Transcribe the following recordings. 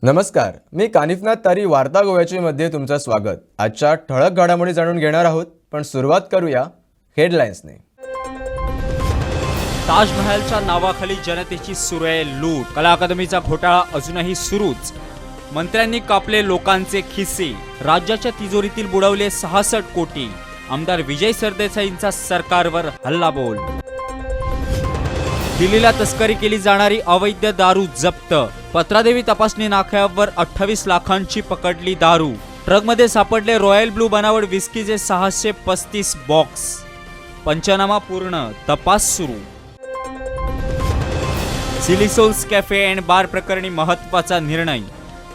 नमस्कार, मी कानिफनाथ तारी वार्ता गोव्याची मध्ये तुमचं स्वागत। आजच्या ठळक घडामोडी जाणून घेणार आहोत, पण सुरुवात करूया हेडलाईन्सने। ताजमहलच्या नावाखाली जनतेची सुरू आहे लूट। कला अकादमीचा घोटाळा अजूनही सुरूच। मंत्र्यांनी कापले लोकांचे खिसे। राज्याच्या तिजोरीतील बुडवले 66 कोटी। आमदार विजय सरदेसाईंचा सरकारवर हल्लाबोल। दिल्लीला तस्करी केली जाणारी अवैध दारू जप्त। पत्रादेवी तपासणी नाक्यावर 28 लाखांची पकडली दारू। ट्रकमध्ये सापडले रॉयल ब्लू बनावट विस्कीचे 635 बॉक्स। पंचनामा पूर्ण, तपास सुरू। सिलिसोल्स कॅफे अँड बार प्रकरणी महत्त्वाचा निर्णय।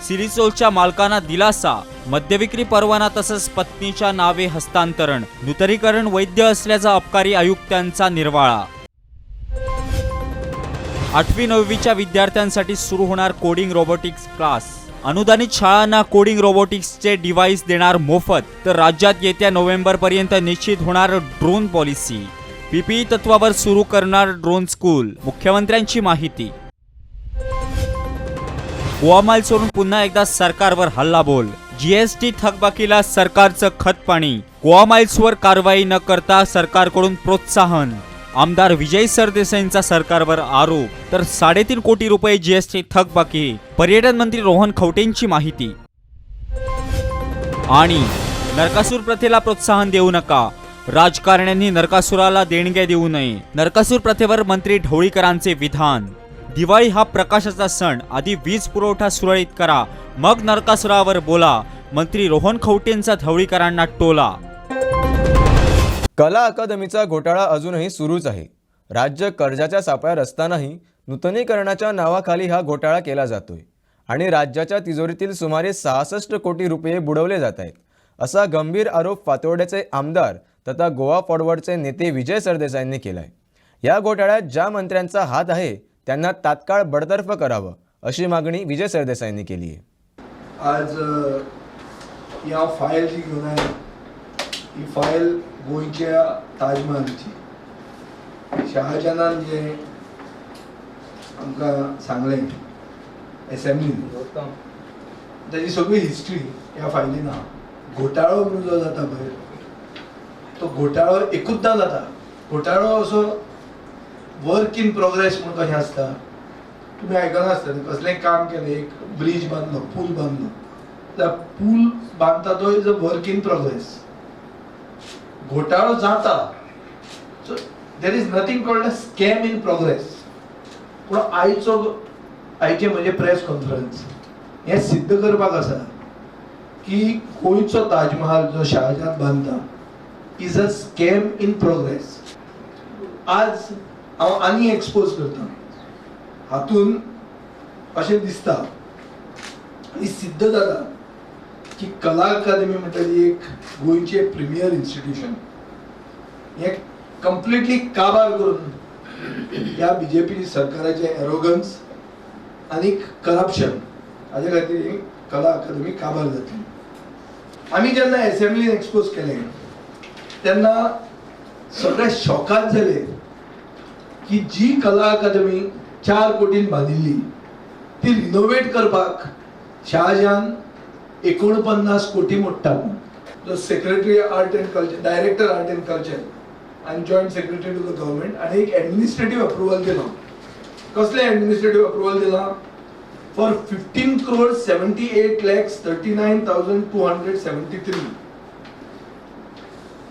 सिलिसोलच्या मालकांना दिलासा। मद्यविक्री परवाना तसंच पत्नीच्या नावे हस्तांतरण। नूतनीकरण वैध असल्याचा अबकारी आयुक्तांचा निर्वाळा। 8वी-9वीच्या विद्यार्थ्यांसाठी सुरू होणार कोडिंग रोबोटिक्स क्लास। अनुदानित शाळांना कोडिंग रोबोटिक्सचे डिव्हाइस देणार मोफत। तर राज्यात येत्या नोव्हेंबरपर्यंत निश्चित होणार ड्रोन पॉलिसी। पीपीई तत्वावर सुरू करणार ड्रोन स्कूल। मुख्यमंत्र्यांची माहिती। गोवा माल सोडून पुन्हा एकदा सरकारवर हल्लाबोल। जीएसटी थकबाकीला सरकारचं खतपाणी। गोवा माइल्सवर कारवाई न करता सरकारकडून प्रोत्साहन। आमदार विजय सरदेसाईंचा सरकारवर आरोप। तर 3.5 कोटी रुपये जीएसटी थकबाकी। पर्यटन मंत्री रोहन खवटेंची माहिती। आणि नरकासूर प्रथेला प्रोत्साहन देऊ नका। राजकारण्यांनी नरकासुराला देणग्या देऊ नये। नरकासूर प्रथेवर मंत्री ढवळीकरांचे विधान। दिवाळी हा प्रकाशाचा सण, आधी वीज पुरवठा सुरळीत करा, मग नरकासुरावर बोला। मंत्री रोहन खवटेंचा ढवळीकरांना टोला। कला अकादमीचा घोटाळा अजूनही सुरूच आहे। राज्य कर्जाच्या सापळ्यात असतानाही नूतनीकरणाच्या नावाखाली हा घोटाळा केला जातोय आणि राज्याच्या तिजोरीतील सुमारे 66 कोटी रुपये बुडवले जात आहेत, असा गंभीर आरोप फातोर्ड्याचे आमदार तथा गोवा फॉरवर्डचे नेते विजय सरदेसाईंनी केलाय। या घोटाळ्यात ज्या मंत्र्यांचा हात आहे त्यांना तात्काळ बडतर्फ करावं, अशी मागणी विजय सरदेसाईंनी केली आहे। आज या फाईल जी घेऊन आहे, ही फाईल गोंयच्या ताजमहलची। शहाजहानान जे आमकां सांगलें असेंब्लीन, ताची सगळी हिस्ट्री ह्या फायलीन आहा। घोटाळो म्हणून जो जाता पळय, तो घोटाळो एकूचदा जाता। घोटाळो असो वर्क इन प्रोग्रेस म्हणून कशें आसता, तुमी आयकना आसतलें, कसलें काम केलें, एक ब्रिज बांदलो, पूल बांदलो, जाल्यार पूल बांदता तो is a work in progress. घोटाळो जाता, so there is nothing called a scam in progress. पूण आयचे म्हणजे प्रेस कॉन्फरन्स हे सिद्ध करपाक आसा की गोंयचो ताजमहल जो शहाजहान बांदता is a scam in progress. आज हांव आनी एक्सपोज करता, हातून अशें दिसता आनी सिद्ध जाता की कला अकादमी म्हणटली एक गोंयचे प्रिमियर इन्स्टिट्यूशन हे कंप्लिटली काबार करून ह्या बीजेपी सरकाराचे एरोगन्स आणि करप्शन हाजे खातीर ही कला अकादमी काबार जातली। आमी जेन्ना असेंब्लीन एक्सपोज केले तेन्ना सगळे शॉकाद झाले की जी कला अकादमी 4 कोटीन बांदिल्ली ती रिनोवेट करपाक शहाजहान 49 कोटी मोडटा। जो secretary art and culture, director art and culture आणि joint secretary to the government, आणि एक एडमिनिस्ट्रेटिव्ह अप्रुवल दिला। कसले एडमिनिस्ट्रेटिव्ह अप्रुवल दिला? फॉर 15 crore 78,39,273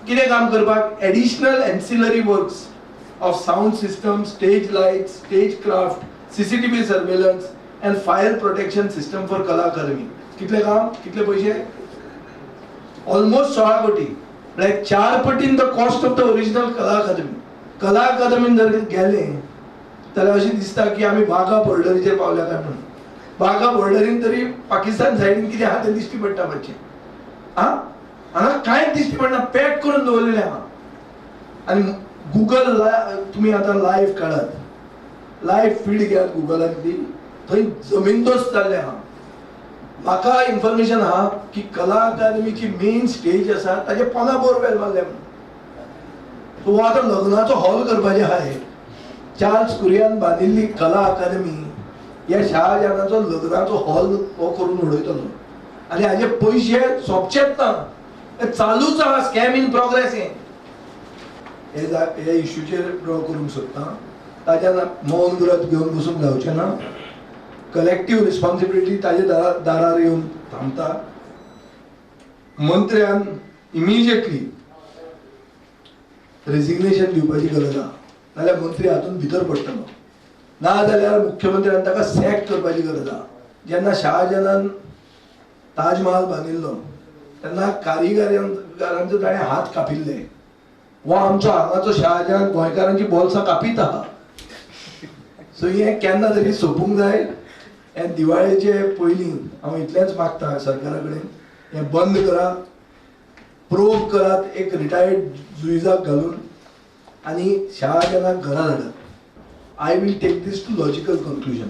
कितें काम करपाक? Additional ancillary works of sound system, stage light, stage craft, CCTV surveillance and fire protection system for Kala Academy. कितले काम, कितले पैसे? ऑलमोस्ट 16 कोटी, लायक 4 पटीन the cost of the original Kala अकादमी। कला अकादमीन जर गेले जाल्यार अशें दिसता की आमी वाघा बॉर्डरीचेर पावल्या काय म्हणून। वाघा बॉर्डरीन तरी पाकिस्तान सायडीन कितें आहा तें दिश्टी पडटा मातशें, हांगा कांयच दिश्टी पडना, पॅक करून दवरलेलें आहा। आनी गुगल तुमी आतां लायव्ह काढात, लायव्ह फीड घेयात गुगलांतली, थंय जमीनदोस्त जाल्लें आहा। म्हाका इन्फॉर्मेशन आहा की कला अकादमीची मेन स्टेज आसा ताजे 50 बोरवेल बांदले म्हणून। तो आतां लग्नाचो हॉल करपाचें आहा। चार्ल्स कुरियान बांदिल्ली कला अकादमी ह्या शहाजहानाचो लग्नाचो हॉल हो करून उडयतलो आनी हाजे पयशे सोंपचेच ना, चालूच आहा स्कॅम इन प्रोग्रेस. हे इश्यूचेर ड्रॉ करूंक सोदता. ताज्या मौन व्रत घेवन बसूंक जावचें ना. कलेक्टिव्ह रिस्पॉन्सिबिलिटी ताजे दारार येवन थांबता. मंत्र्यान इमिजिएटली रेजिग्नेशन दिवपाची गरज आहा, नाल्यार मंत्री हातून भितर पडटलो. ना जाल्यार मुख्यमंत्र्यान ताका सॅक करपाची गरज आहा. जेन्ना शहाजहानान ताजमहाल बांदिल्लो तेन्ना कारिगरांचो ताणें हात कापिल्ले. हो आमचो हांगाचो शहाजहान गोंयकारांची बोल्सां कापीत आहा. सो हें केन्ना तरी सोंपूंक जाय. हें दिवाळेचे पयलीं हांव इतलेंच मागता सरकारा कडेन, हें बंद करात, प्रोब करात एक रिटायर्ड जुइजाक घालून आनी शहाजहानाक घरा धाडात. I will take this to logical conclusion.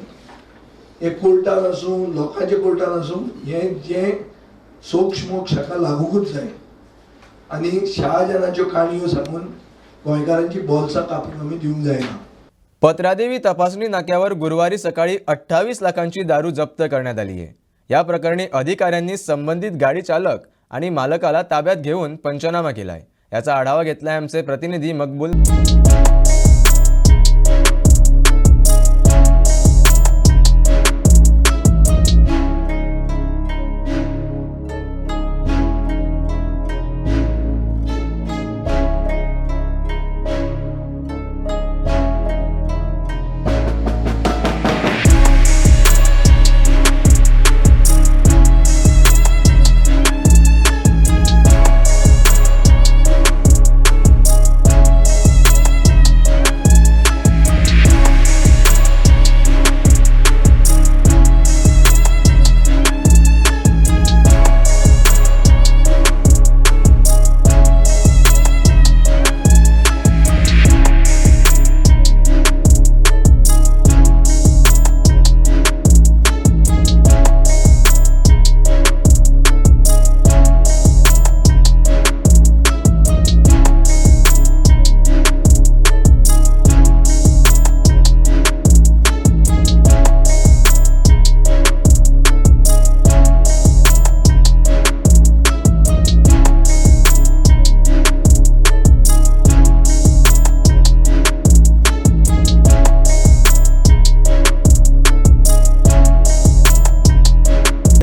हे कोर्टान आसूं लोकांच्या कोर्टान आसूं हें जें सोक्ष मोक्ष हाका लागूंकूच जाय आनी शहाजहानाच्यो काणयो सांगून गोंयकारांची बोल्सां कापून आमी दिवंक जायना. पत्रादेवी तपासणी नाक्यावर गुरुवारी सकाळी 28 लाखांची दारू जप्त करण्यात आली आहे. या प्रकरणी अधिकाऱ्यांनी संबंधित गाडी चालक आणि मालकाला ताब्यात घेऊन पंचनामा केलाय. याचा आढावा घेतलाय आमचे प्रतिनिधी मकबूल.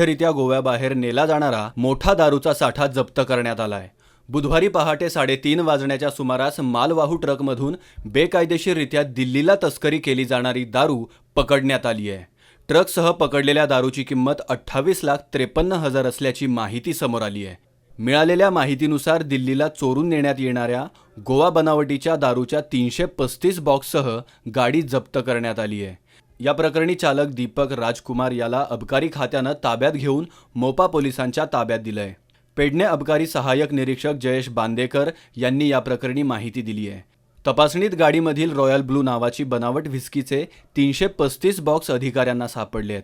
रित्या गोव्याबाहेर नेला जाणारा मोठा दारूचा साठा जप्त करण्यात आलाय. बुधवारी पहाटे 3:30 वाजण्याच्या सुमारास मालवाहू ट्रकमधून बेकायदेशीररित्या दिल्लीला तस्करी केली जाणारी दारू पकडण्यात आली आहे. ट्रकसह पकडलेल्या दारूची किंमत 28,53,000 असल्याची माहिती समोर आली आहे. मिळालेल्या माहितीनुसार दिल्लीला चोरून नेण्यात येणाऱ्या गोवा बनावटीच्या दारूच्या 335 बॉक्ससह गाडी जप्त करण्यात आली आहे. या प्रकरणी चालक दीपक राजकुमार याला अबकारी खात्यानं ताब्यात घेऊन मोपा पोलिसांच्या ताब्यात दिलंय. पेडणे अबकारी सहाय्यक निरीक्षक जयेश बांदेकर यांनी या प्रकरणी माहिती दिली आहे. तपासणीत गाडीमधील रॉयल ब्लू नावाची बनावट व्हिस्कीचे 335 बॉक्स अधिकाऱ्यांना सापडले आहेत.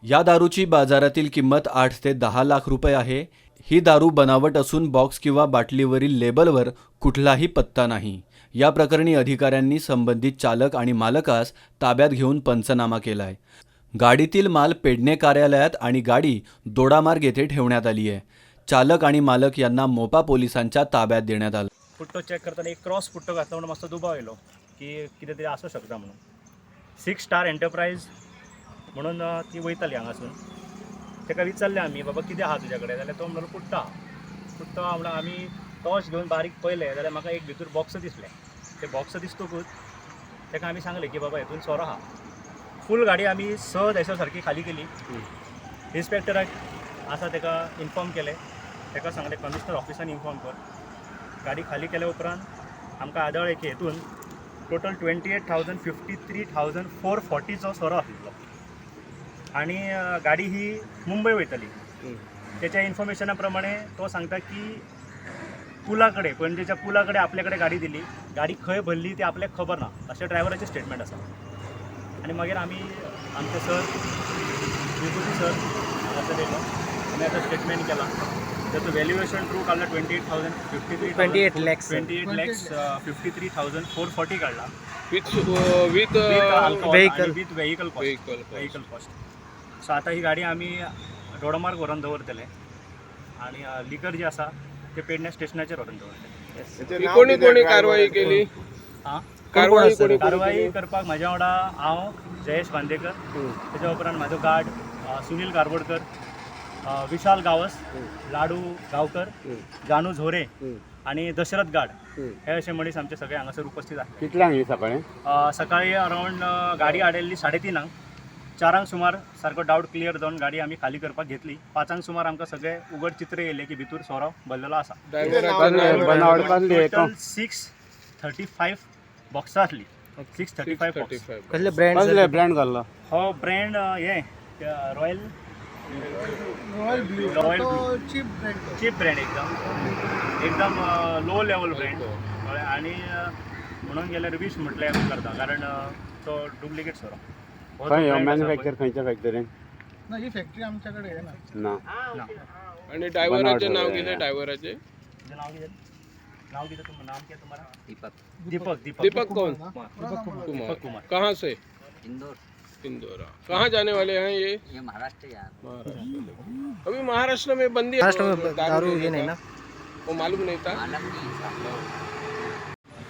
या दारूची बाजारातील किंमत 8 ते 10 लाख रुपये आहे. ही दारू बनावट असून बॉक्स किंवा बाटलीवरील लेबलवर कुठलाही पत्ता नाही. या प्रकरणी अधिकाऱ्यांनी संबंधित चालक आणि मालकास ताब्यात घेऊन पंचनामा केलाय. गाडीतील माल पेडणे कार्यालयात आणि गाडी दोडामार्ग येथे ठेवण्यात आली आहे. चालक आणि मालक यांना मोपा पोलिसांच्या ताब्यात देण्यात आलं. पुट्टो चेक करताना एक क्रॉस पुट्टो घातला म्हणून मस्त दुबाव येलो की कितें तरी आसूं शकता म्हणून. 6 स्टार एंटरप्राइज म्हणून ती वयताली हांगासून. ताका विचारलें आमी बाबा कितें आहा तुज्या कडेन, जाल्यार तो म्हणलो पुट्टो म्हणल्यार आमी टॉर्च घेवन बारीक पळयलें जाल्यार म्हाका एक भितर बॉक्स दिसलें. ते बॉक्स दिसतकूच ताका आमी सांगलें की बाबा हितून सोरो आहा. फूल गाडी आमी सहज एसो सारकी खाली केली. इन्स्पेक्टराक आसा ताका इन्फॉर्म केलें. ताका सांगलें कमिशनर ऑफिसान इन्फॉर्म कर. गाडी खाली केल्या उपरांत आमकां आदळ्ळें की हितून टोटल 28,53,440 सोरो आसलो आनी गाडी ही मुंबय वयतली. त्याच्या इन्फॉर्मेशना प्रमाणे तो सांगता की पुलाकडे पणजेच्या पुलाकडे आपल्याकडे गाडी दिली. गाडी खंय भरली ती आपल्याक खबर ना अशें ड्रायव्हराचें स्टेटमेंट आसा. आनी मागीर आमी आमचे सर विभूती सर असो दिलो. आमी आतां स्टेटमेंट केला. त्याचं व्हॅल्युएशन ट्रू काढला 28,053,440 काढला. With with vehicle vehicle cost. So आता ही गाडी आम्ही रोडमार्ग व्हरून दवरतले आणि लिकर जे आसा ते पेडण्या स्टेशनाचेर व्हरून दवरतले. कोणी कोणी कारवाई केली? कारवाई करपाक म्हाज्या वांगडा हांव जयेश बांदेकर, तेच्या उपरांत म्हाजो गार्ड सुनील कारबोडकर, विशाल गावस, लाडू गांवकर, जानू झोरे आणि दशरथ गाड हे असे मनीस आमचे सगळे हांगासर उपस्थित आहेत. कितल्यांक ही सकाळी? सकाळी अरावंड गाडी हाडिल्ली 3:30 4 सुमार सारको डावट क्लियर जावन गाडी आमी खाली करपाक घेतली. 5 सुमार आमकां सगळे उगड चित्र येयले की भितूर सोरो भरलेलो आसा. बनावट बांधली टोटल 635 बॉक्सां आसली. 635 बॉक्स. कसले कसले ब्रँड घाल्लो? हो ब्रँड हे रॉयल चीप ब्रँड एकदम लो लेवल ब्रँड आणि म्हणून गेल्यार विश म्हटल्यार करता कारण तो डुप्लिकेट सोरो. खंय मॅन्युफॅक्चर खंयच्या फॅक्टरीन? ना ही फॅक्टरी आमच्याकडे आहे ना. ना. आणि ड्रायव्हराचे नाव किती? ड्रायव्हराचे नाव किती नाम क्या तुम्हारा? दीपक कौन? कुमार. कहाँ से? इंदौर. कहाँ जाने वाले हैं ये? महाराष्ट्र यार. महाराष्ट्र. अभी महाराष्ट्र में बंदी है. महाराष्ट्र में दारू ये नहीं ना, वो मालूम नहीं था.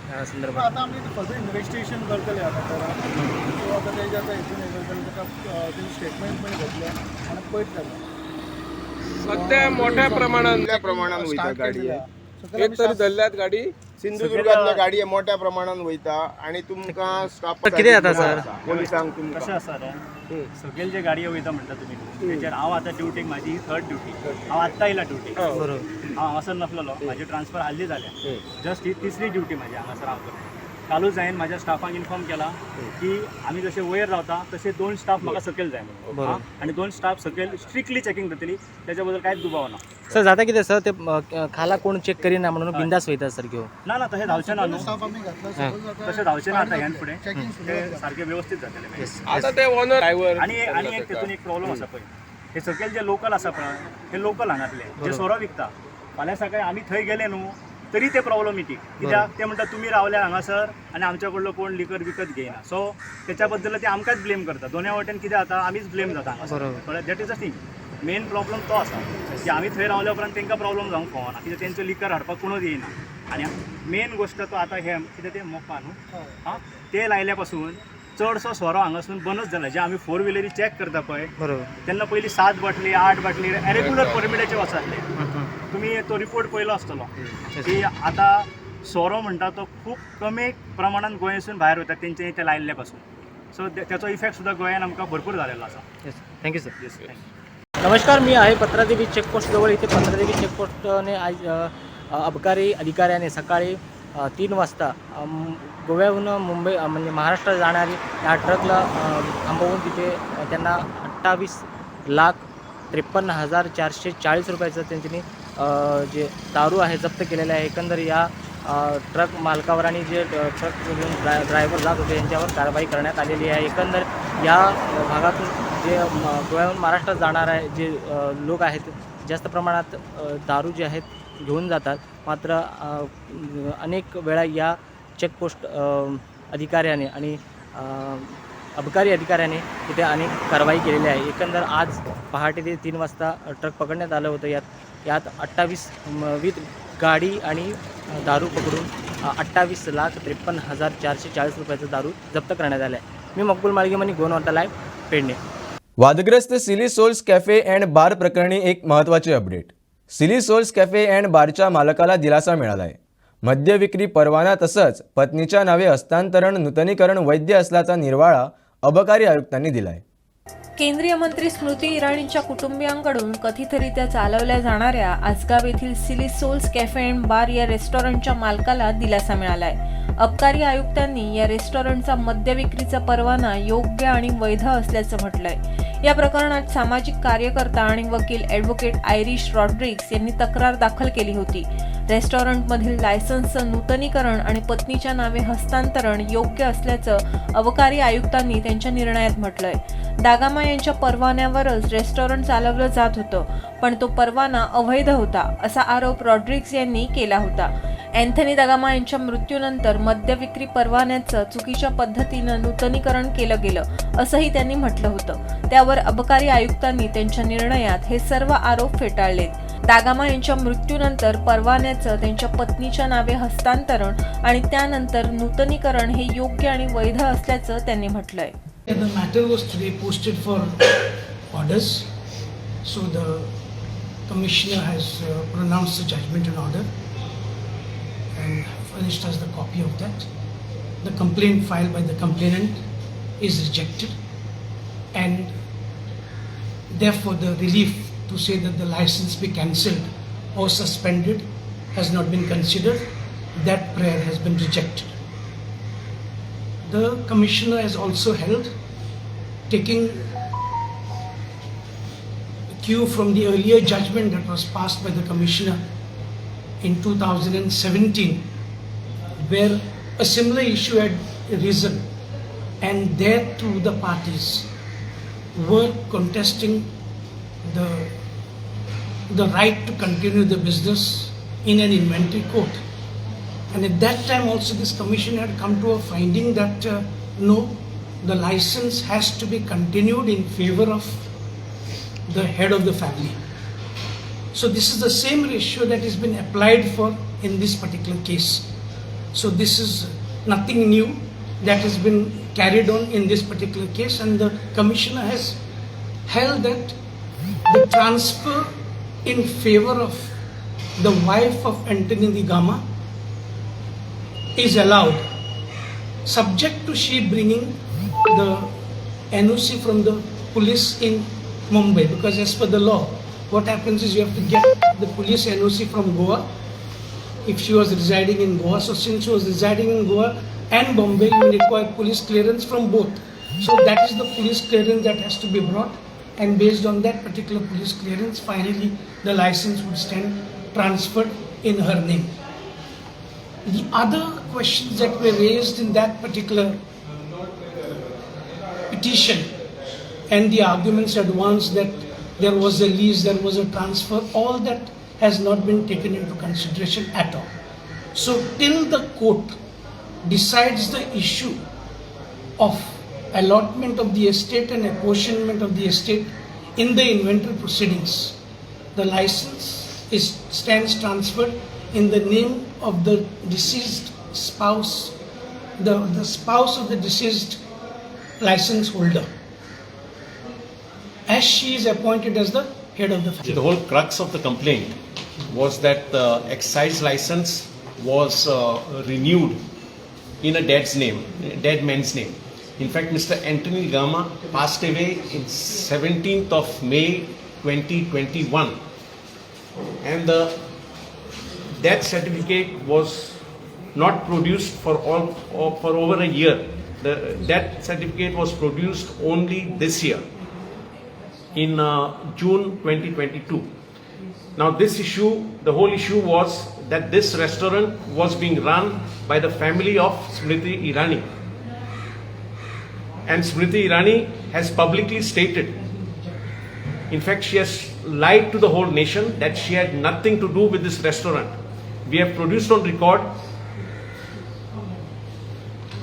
आता आम्ही फक्त इन्व्हेस्टिगेशन करतले आता तो आता त्याच्या आता इथून त्याची स्टेटमेंट पण घेतले आणि पळत जाता सध्या मोठ्या प्रमाणात वयता गाडी. एक तरी धरल्यात गाडी. सिंधुदुर्गातल्या गाडी मोठ्या प्रमाणात वयता आणि तुमकां स्टाफ किती आता सर? पोलिसांक तुमकां कशें आसा रे सगळे जे गाडयो वयता म्हणटा तुमी तेचेर हांव आतां ड्युटीक म्हाजी 3rd ड्युटी. हांव आत्तां येयला ड्युटीक. बरोबर. हांव हांगासर नासलोलो. म्हाजी ट्रान्सफर हाल्ली जाल्या. जस्ट ही 3री ड्युटी म्हाजी हांगासर हांव करता. कालूच हांवें म्हाज्या स्टाफांक इन्फॉर्म केला की आमी जशे वयर रावता तसे 2 स्टाफ म्हाका सकयल जाय म्हणून. आणि 2 स्टाफ सकयल स्ट्रिक्टली चॅकिंग जातली. त्याच्या बद्दल कांयच दुबाव ना. सर जाता कितें सर ते खाला कोण चेक करिना म्हणून बिंदास वयता सर घेवन. ना तशें धांवचें ना न्हू. स्टाफ आम्ही घातला तशें धांवचें ना आतां ह्यान फुडें ते सारकें व्यवस्थीत जातलें. आता ते ओनर ड्रायव्हर आणि एक तेतून एक प्रॉब्लेम आसा पळय. हे सकयल जे लोकल आसा पळय हे लोकल हांगातले जे सोरो विकता. फाल्यां सकाळी आमी थंय गेले न्हू तरी ते प्रॉब्लेमेटीक. कित्याक ते म्हणटा तुमी रावल्या हांगासर आनी आमच्या कडलो कोण लिकर विकत घेयना. सो त्याच्या बद्दल ते आमकांच ब्लेम करता. दोनूय वाटेन कितें जाता आमीच ब्लेम जाता हांगासर. That is a thing. Main problem तो आसा की आमी थंय रावल्या उपरांत तांकां प्रॉब्लेम जावंक फावना कित्याक तेंचो लिकर हाडपाक कोणूच येयना. आनी मेन गोश्ट तो आतां हे कितें ते मोपा न्हू हां ते लायल्या पासून चडसो सोरो हांगासून बनच जाला. जे आमी 4 व्हिलरी चॅक करता पळय तेन्ना पयलीं 7 बाटली 8 बाटली रेग्युलर परमिटाचे वचातले. तुमी तो रिपोर्ट पयलो आसतलो की आतां सोरो म्हणटा तो खूब कमी प्रमाणात गोंयसून भायर वतात तेंचे ते लायल्ल्या पासून. सो त्याचो इफेक्ट सुद्दां गोंयान आमकां भरपूर जालेलो आसा. Thank you sir. Yes thank you. नमस्कार, मी आहे पत्रादेवी चेकपोस्ट जवळ. इथे पत्रादेवी चेकपोस्टने आज अबकारी अधिकाऱ्याने सकाळी 3 वाजता गोव्याहून मुंबई म्हणजे महाराष्ट्रात जाणारी या ट्रकला थांबवून तिथे त्यांना 28,53,440 रुपयाचं त्यांनी जे दारू आहे जप्त केलेलं आहे. एकंदर या ट्रक मालकावर आणि जे ट्रक घेऊन ड्रायव्हर जात होते यांच्यावर कारवाई करण्यात आलेली आहे. एकंदर या भागातून जे गोव्याहून महाराष्ट्रात जाणार आहे जे लोक आहेत जास्त प्रमाणात दारू जे आहेत घेऊन जातात. मात्र अनेक वेळा या चेकपोस्ट अधिकाऱ्याने आणि अबकारी अधिकाऱ्याने तिथे अनेक कारवाई केलेली आहे. एकंदर आज पहाटे ते 3 वाजता ट्रक पकडण्यात आलं होतं. यात 28 विथ गाडी आणि दारू पकडून 28,53,440 रुपयाचं दारू जप्त करण्यात आलं आहे. मी मकबूल माळगेमनी गोन वार्ता लाईव्ह पेडणे. वादग्रस्त silly souls cafe and bar प्रकरणी एक महत्त्वाचे update. Silly souls cafe and बारच्या मालकाला दिलासा मिळाला आहे. मद्य विक्री परवाना तसंच पत्नीच्या नावे हस्तांतरण नूतनीकरण वैध असल्याचा निर्वाळा अबकारी आयुक्तांनी दिला आहे. केंद्रीय मंत्री स्मृती इराणींच्या कुटुंबियांकडून कथितरित्या चालवल्या जाणाऱ्या आसगाव येथील सिली सोल्स कॅफे अँड बार या रेस्टॉरंटच्या मालकाला दिलासा मिळालाय. अबकारी आयुक्तांनी या रेस्टॉरंटचा मद्य विक्रीचा परवाना योग्य आणि वैध असल्याचं म्हटलंय. या प्रकरणात सामाजिक कार्यकर्ता आणि वकील ॲडव्होकेट आयरिश रॉड्रिग्स यांनी तक्रार दाखल केली होती. रेस्टॉरंटमधील लायसन्सचं नूतनीकरण आणि पत्नीच्या नावे हस्तांतरण योग्य असल्याचं अबकारी आयुक्तांनी त्यांच्या निर्णयात म्हटलंय. दागामा यांच्या परवान्यावरच रेस्टॉरंट चालवलं जात होतं पण तो परवाना अवैध होता असा आरोप रॉड्रिग्स यांनी केला होता. अँथनी दगामा यांच्या मृत्यूनंतर मद्य विक्री परवान्याचं चुकीच्या पद्धतीनं नूतनीकरण केलं गेलं असंही त्यांनी म्हटलं होतं. त्यावर अबकारी आयुक्तांनी त्यांच्या निर्णयात हे सर्व आरोप फेटाळलेत. दागामा यांच्या मृत्यूनंतर परवान्याचं त्यांच्या पत्नीच्या नावे हस्तांतरण आणि त्यानंतर नूतनीकरण हे योग्य आणि वैध असल्याचं त्यांनी म्हटलंय. The matter was today posted for orders, so the commissioner has pronounced the judgment and order and furnished us the copy of that. The complaint filed by the complainant is rejected and therefore the relief to say that the license be cancelled or suspended has not been considered. That prayer has been rejected. The commissioner has also held, taking cue from the earlier judgment that was passed by the commissioner in 2017, where a similar issue had arisen, and there too the parties were contesting the right to continue the business in an inventory court. And at that time also this commission had come to a finding that no, the license has to be continued in favor of the head of the family. So this is the same ratio that has been applied for in this particular case. So this is nothing new that has been carried on in this particular case, and the commissioner has held that the transfer in favor of the wife of Anthony Gama is allowed, subject to she bringing the NOC from the police in Mumbai, because as per the law, what happens is you have to get the police NOC from Goa if she was residing in Goa. So since she was residing in Goa and Bombay, you require police clearance from both. So that is the police clearance that has to be brought, and based on that particular police clearance, finally the license would stand transferred in her name. The other questions that were raised in that particular petition and the arguments advanced that there was a lease, there was a transfer, all that has not been taken into consideration at all. So till the court decides the issue of allotment of the estate and apportionment of the estate in the inventory proceedings, the license stands transferred in the name of the deceased spouse, the spouse of the deceased license holder, as she is appointed as the head of the family. The whole crux of the complaint was that the excise license was renewed in a dead man's name. In fact, Mr. Anthony Gama passed away in 17th of May 2021, and the death certificate was not produced for over a year. The death certificate was produced only this year in June 2022. Now this issue, the whole issue was that this restaurant was being run by the family of Smriti Irani, and Smriti Irani has publicly stated, in fact she has lied to the whole nation, that she had nothing to do with this restaurant. We have produced on record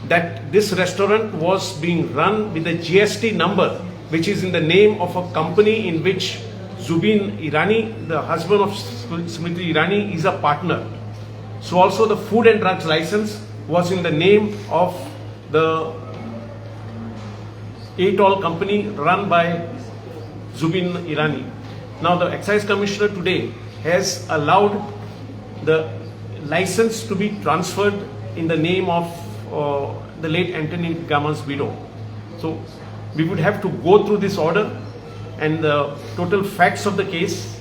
that this restaurant was being run with a GST number which is in the name of a company in which Zubin Irani, the husband of Smriti Irani, is a partner. So also the food and drugs license was in the name of the ATOL company run by Zubin Irani. Now the excise commissioner today has allowed the license to be transferred in the name of the late Anthony Gama's widow. So we would have to go through this order and the total facts of the case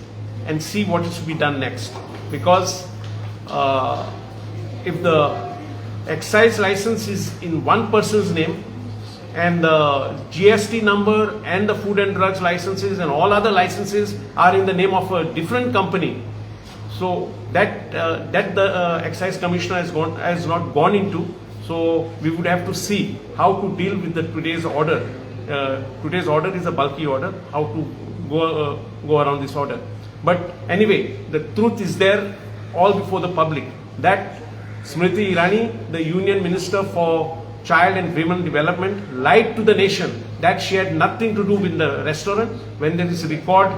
and see what is to be done next. Because if the excise license is in one person's name and the GST number and the food and drugs licenses and all other licenses are in the name of a different company, so that the excise commissioner has not gone into. So we would have to see how to deal with the today's order. Today's order is a bulky order. How to go around this order? But anyway, the truth is there, all before the public, that Smriti Irani, the Union Minister for Child and Women Development, lied to the nation that she had nothing to do with the restaurant when there is a record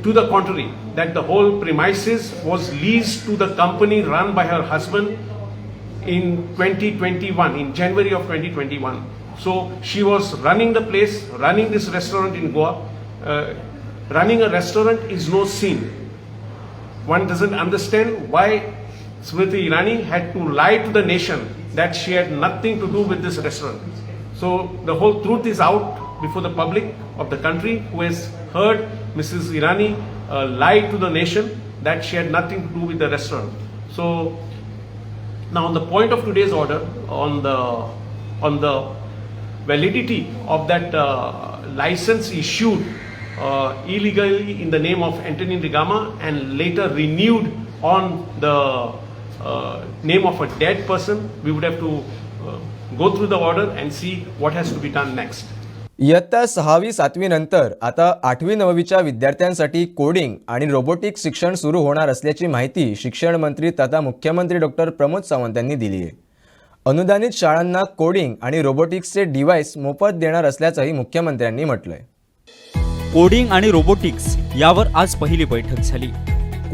to the contrary, that the whole premises was leased to the company run by her husband in 2021, in January of 2021. So she was running the place, running this restaurant in Goa. Running a restaurant is no sin. One doesn't understand why Smriti Irani had to lie to the nation that she had nothing to do with this restaurant. So the whole truth is out before the public of the country who has heard Mrs. Irani lie to the nation that she had nothing to do with the restaurant. So now on the point of today's order, on the validity of that license issued illegally in the name of Anthony Rigama and later renewed on the name of a dead person, we would have to go through the order and see what has to be done next. इयत्ता 6वी 7वी नंतर आता 8वी 9वीच्या विद्यार्थ्यांसाठी coding आणि robotics शिक्षण सुरू होणार असल्याची माहिती शिक्षण मंत्री तथा मुख्यमंत्री डॉक्टर प्रमोद सावंत यांनी दिली आहे. अनुदानित शाळांना कोडिंग आणि रोबोटिक्सचे डिव्हाइस मोफत देणार असल्याचंही मुख्यमंत्र्यांनी म्हटलंय. कोडिंग आणि रोबोटिक्स यावर आज पहिली बैठक झाली.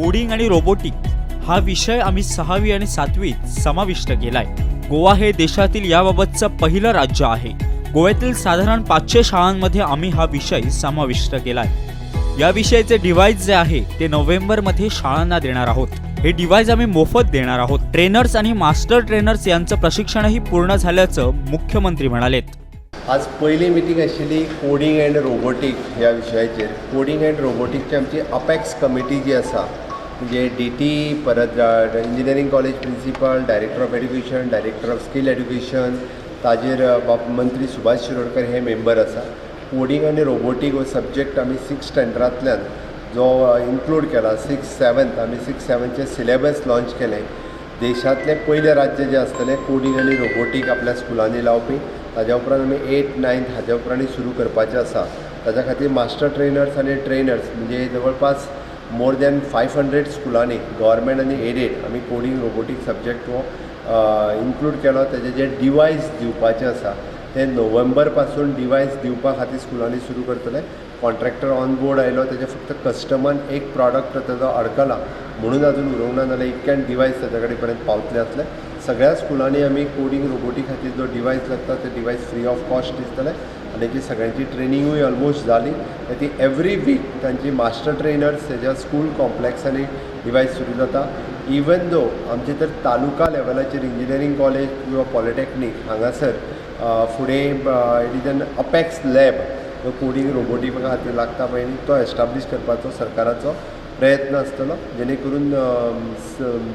कोडिंग आणि रोबोटिक हा विषय आम्ही 6वी आणि 7वीत समाविष्ट केलाय. गोवा हे देशातील याबाबतचं पहिलं राज्य आहे. गोव्यातील साधारण 500 शाळांमध्ये आम्ही हा विषय समाविष्ट केलाय. या विषयाचे डिव्हाइस जे आहे ते नोव्हेंबरमध्ये शाळांना देणार आहोत. हे डिव्हाइस आम्ही मोफत देणार आहोत. ट्रेनर्स आणि मास्टर ट्रेनर्स यांचं प्रशिक्षणही पूर्ण झाल्याचं मुख्यमंत्री म्हणालेत. आज पहिली मिटींग आशिल्ली कोडिंग एंड रोबोटीक ह्या विशयाचेर. कोडिंग एंड रोबोटीकची आमची अपेक्स कमिटी जी आसा म्हणजे DT, परत engineering college principal, director of education, director of skill education, ताजेर मंत्री सुभाष शिरोडकर हे मेंबर आसा. कोडिंग आनी रोबोटीक हो सब्जेक्ट आमी 6th स्टँडर्डांतल्यान जो इन्क्लूड केला 6th 7th आमी 6th 7th सिलेबस लॉन्च केले. देशांतले पयले राज्य जे आसतले कोडिंग आनी रोबोटीक आपल्या स्कुलांनी लावपी. ताज्या उपरांत आमी 8th 9th हाज्या उपरांत सुरू करपाचें आसा. ताज्या खातीर मास्टर ट्रेनर्स आनी ट्रेनर्स म्हणजे जवळपास मोर दॅन 500 स्कुलांनी गव्हर्मेंट आनी एडेड आमी कोडिंग रोबोटीक सब्जेक्ट हो इन्क्लूड केलो. तेजे जे डिव्हाइस दिवपाचे आसा ते नोव्हेंबर पासून डिव्हाइस दिवपा खातीर स्कुलांनी सुरू करतले. कॉन्ट्रॅक्टर ऑन बोर्ड आयलो. तेजे फक्त कस्टमर एक प्रॉडक्ट तेजो अडकला म्हणून अजून उरूंक ना, जाल्यार इतक्यान डिव्हाइस ताजे कडेन पर्यंत पावतले आसले. सगळ्या स्कुलांनी आमी कोडिंग रोबोटीक खातीर जो डिव्हाइस लागता ते डिव्हाइस फ्री ऑफ कॉस्ट दिसतले आनी तेजी सगळ्यांची ट्रेनिंगूय ऑलमोस्ट जाली. ती एवरी वीक तांची मास्टर ट्रेनर्स तेज्या स्कूल कॉम्प्लेक्सांनी डिव्हाइस सुरू जाता. इवन दो आमचे तर तालुका लेवलाचेर इंजिनियरींग कॉलेज किंवा पॉलिटेक्नीक हांगासर फुडें it is an apex lab जो कोडिंग रोबोटीक खातीर लागता पळय तो एस्टाब्लीश करपाचो सरकाराचो प्रयत्न आसतलो, जेणे करून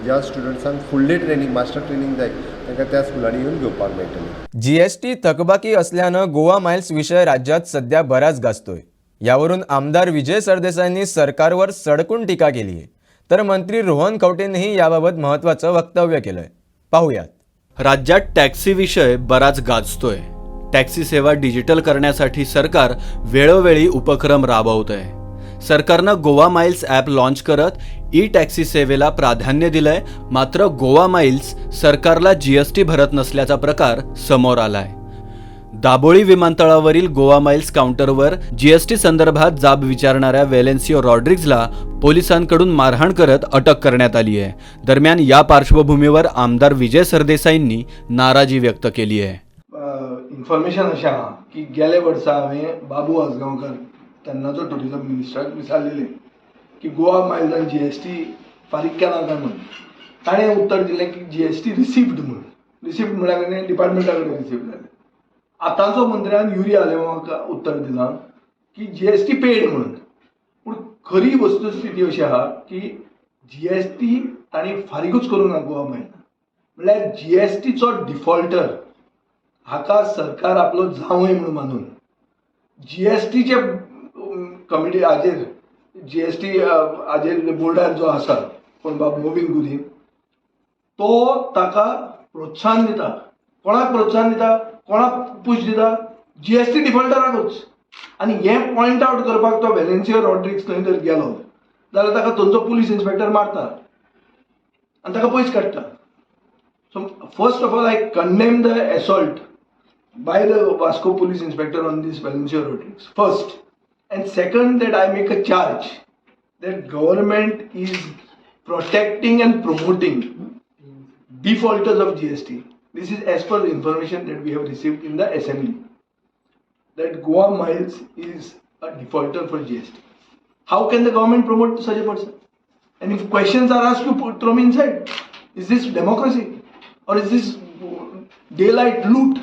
ज्या स्टुडंट्सांक फुल्ली ट्रेनिंग मास्टर ट्रेनिंग जाय तांकां त्या स्कुलांनी येवन घेवपाक मेळटलें. GST थकबाकी असल्यानं गोवा माइल्स विषय राज्यात सध्या बराच गाजतोय. यावरून आमदार विजय सरदेसाईंनी सरकारवर सडकून टीका केली आहे, तर मंत्री रोहन खवटेंनीही याबाबत महत्त्वाचं वक्तव्य केलंय. पाहूयात. राज्यात टॅक्सी विषय बराच गाजतोय. टॅक्सी सेवा डिजिटल करण्यासाठी सरकार वेळोवेळी उपक्रम राबवतंय. सरकारनं गोवा माइल्स ॲप लॉन्च करत टॅक्सी सेवेला प्राधान्य दिलंय. मात्र गोवा माइल्स सरकारला GST भरत नसल्याचा प्रकार समोर आलाय. दाबोळी विमानतळावरील गोवा माइल्स काउंटरवर GST संदर्भात जाब विचारणाऱ्या वेलेन्सिओ रॉड्रिग्जला पोलिसांकडून मारहाण करत अटक करण्यात आली आहे. दरम्यान या पार्श्वभूमीवर आमदार विजय सरदेसाईंनी नाराजी व्यक्त केली आहे. इन्फॉर्मेशन अशें आहा की गेले वर्सा हांवें बाबू आसगांवकर तेन्नाचो टुरिझम मिनिस्टराक विचारलेलें की गोवा माइल्सान GST फारीक केला काय म्हणून. ताणें उत्तर दिलें की GST रिसिव्ड म्हणून. रिसिव्ड म्हळ्यार डिपार्टमेंटा कडेन रिसिव्ड जालें. आतांचो मंत्र्यान युरी आले म्हाका उत्तर दिलां की GST पेड म्हणून. पूण खरी वस्तुस्थिती अशी आहा की GST तांणी फारीकूच करूंक ना गोवा माइल्सान. म्हळ्यार GSTचो डिफॉल्टर हाका सरकार आपलो जावंय म्हणून मानून GSTचे कमिटी हाजेर GST हाजेर बोर्डार जो आसा कोण बाब मोविन गुरीन तो ताका प्रोत्साहन दिता. कोणाक प्रोत्साहन दिता, कोणाक पूश दिता? GST डिफॉल्टराकूच. आनी हें पॉयंट आवट करपाक तो वेलेन्सिओ रॉड्रिग्स थंय जर गेलो जाल्यार ताका थंयचो पुलीस इन्स्पेक्टर मारता आनी ताका पयस काडटा. So first of all, I condemn the assault by the Vasco police inspector on this Valencia Road. First. And second, that I make a charge that government is protecting and promoting defaulters of GST. This is as per the information that we have received in the assembly. That Goa Miles is a defaulter for GST. How can the government promote such a person? And if questions are asked, you throw me inside. Is this democracy? Or is this daylight loot?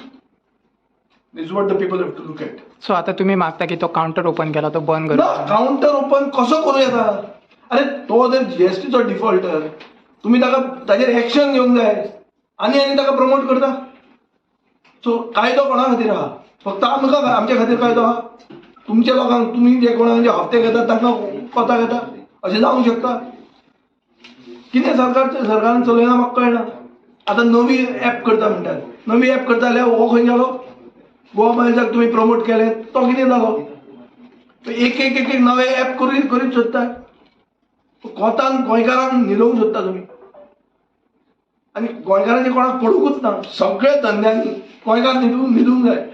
This is what the people have to look at. So आता तुम्ही मागता की तो counter open केला तो बंद ना counter open कसो करू येता? अरे तो जर जीएसटीचो डिफॉल्टर तुम्ही ताजेर एक्शन घेवंक जाय आनी ताका प्रमोट करता. सो कायदो कोणा खातीर आहा? फक्त आमकां आमच्या खातीर कायदो आहा? तुमच्या लोकांक तुमी जे कोणाक जे हप्ते घेतात तांकां कोता घेता अशें जावंक शकता? कितें सरकारान चलयना म्हाका कळना. आतां नवी ॲप करता म्हणटात. नवी ॲप करता जाल्यार हो खंय गेलो? गोवा मायल्साक तुम्ही प्रमोट केले तो कितें जालो? एक एक एक नवे ॲप करीत सोदता. कोतान गोंयकारांक न्हिदोवंक सोदता तुमी. आनी गोंयकारांचे कोणाक पडूंकूच ना. सगळे धंद्यांनी गोंयकार न्हिदूंक जाय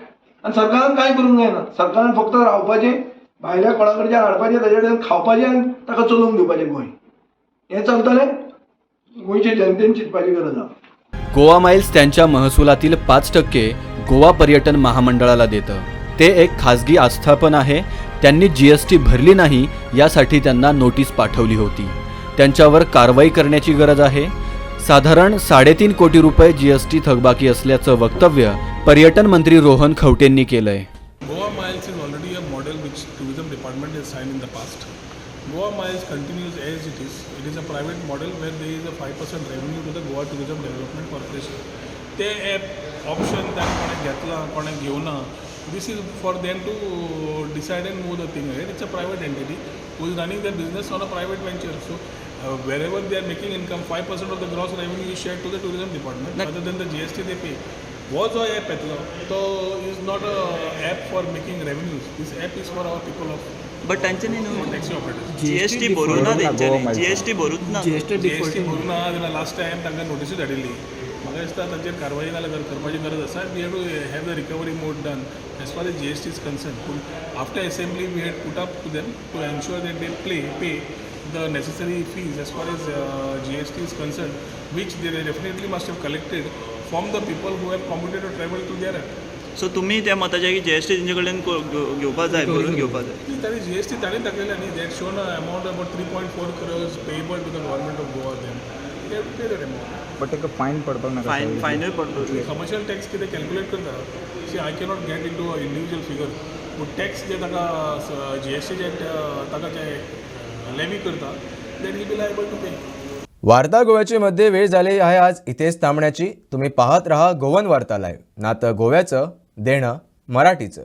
आनी सरकारान कांय करूंक जायना. सरकारान फक्त रावपाचें, भायल्या कोणा कडच्यान हाडपाचें, ताचे कडेन खावपाचें आनी ताका चलोवंक दिवपाचें गोंय. हें चलतलें? गोंयचे जनतेन चिंतपाची गरज आहा. गोवा माइल्स त्यांच्या महसुलातील 5% गोवा पर्यटन महामंडळाला देतं. ते एक खाजगी आस्थापन आहे. त्यांनी GST भरली नाही यासाठी त्यांना नोटीस पाठवली होती. त्यांच्यावर कारवाई करण्याची गरज आहे. साधारण 3.5 कोटी रुपये GST थकबाकी असल्याचं वक्तव्य पर्यटन मंत्री रोहन खवटेंनी केलंय. Goa Miles is already a model which tourism department has signed in the past. Goa Miles continues as it is. It is a private model where there is a 5% revenue to the Goa Tourism Development Corporation. ते app option त्याने कोणाक घेतला कोणाक घेवना, this is for them to decide and move the thing ahead. It's a private entity who is running their business on a private venture. So wherever they are making income, 5% of the gross revenue is shared to the tourism department other than the GST they pay. वो जो app येतलो तो is not a app for making revenues. This app is for our people of but तांच्यांनी taxi operators. GST भरूं ना तेंच्यांनी GST भरूच ना. GST भरूं ना जाल्यार लास्ट टायम तांकां नोटीसूय धाडिल्ली. म्हाका दिसता ताचेर कारवाई जाल्यार करपाची गरज आसा. We have to have the recovery mode done as far as GST is concern. पूण after assembly we had put up to them to ensure that they pay the necessary fees as far as GST is concerned, which they definitely must have collected from the people who have committed to travel to their app. So तुम्ही त्या मताचे की GST तेंचे कडल्यान घेवपा जाय, भरून घेवपा जाय. ताणी GST ताणें दाखयलें न्ही. That shown a amount about 3.4 crores payable to the government of Goa then. They have to pay that amount. But ताका फायन पडपाक नाका. फायनल पडलो. कमर्शियल टॅक्स कितें कॅल्क्युलेट करता. See I cannot get in to a individual figure. पूण tax जे ताका GST जे ताका जे लेवी करता then he be liable to pay. वार्ता गोव्याची मध्ये वेळ झाली आहे आज इथेच थांबण्याची. तुम्ही पाहत रहा गोवन वार्ता लाईव्ह. नातं गोव्याचं, देणं मराठीचं.